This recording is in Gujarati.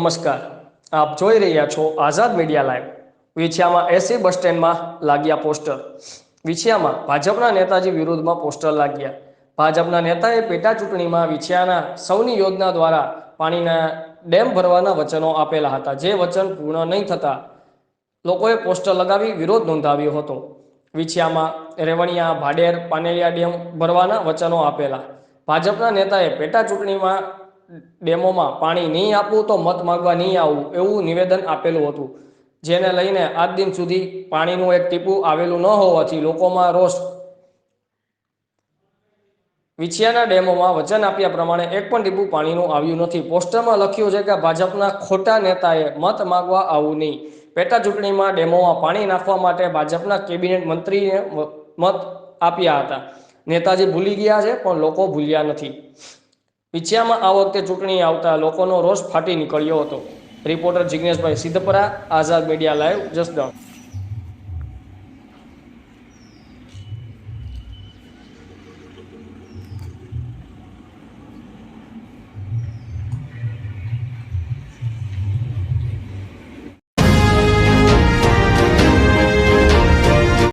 નમસ્કાર, આપ જોઈ રહ્યા છો આઝાદ મીડિયા લાઈવ। વિછિયામાં એસી બસ સ્ટેન્ડમાં લાગ્યા પોસ્ટર। વિછિયામાં ભાજપના નેતાજી વિરુદ્ધમાં પોસ્ટર લાગ્યા। ભાજપના નેતાએ પેટા ચૂંટણીમાં વિછિયાના સૌની યોજના દ્વારા પાણીના ડેમ ભરવાના વચનો આપેલા હતા, જે વચન પૂર્ણ નહીં થતા લોકોએ પોસ્ટર લગાવી વિરોધ નોંધાવ્યો હતો। વિછિયામાં રેવણિયા, ભાડેર, પાનેલિયા ડેમ ભરવાના વચનો આપેલા। ભાજપના નેતાએ પેટા ચૂંટણીમાં ડેમોમાં પાણી નહીં આપવું તો મત માંગવા નહીં આવવું એવું નિવેદન આપેલું હતું, જેને લઈને આજ દિન સુધી પાણીનું એક ટીપું આવેલું ન હોવાથી લોકોમાં રોષ। વિછિયાના ડેમોમાં વચન આપ્યા પ્રમાણે એક પણ ટીપું પાણીનું આવ્યું નથી। પોસ્ટરમાં લખ્યું છે કે ભાજપના ખોટા નેતાએ મત માંગવા આવવું નહીં। પેટા ચૂંટણીમાં ડેમોમાં પાણી નાખવા માટે ભાજપના કેબિનેટ મંત્રીએ મત આપ્યા હતા। નેતાજી ભૂલી ગયા છે, પણ લોકો ભૂલ્યા નથી। વિછિયામાં આ વખતે ચૂંટણી આવતા લોકોનો રોષ ફાટી નીકળ્યો હતો। રિપોર્ટર જિગ્નેશભાઈ સિદ્ધપરા, આઝાદ મીડિયા લાઈવ, જસદણ।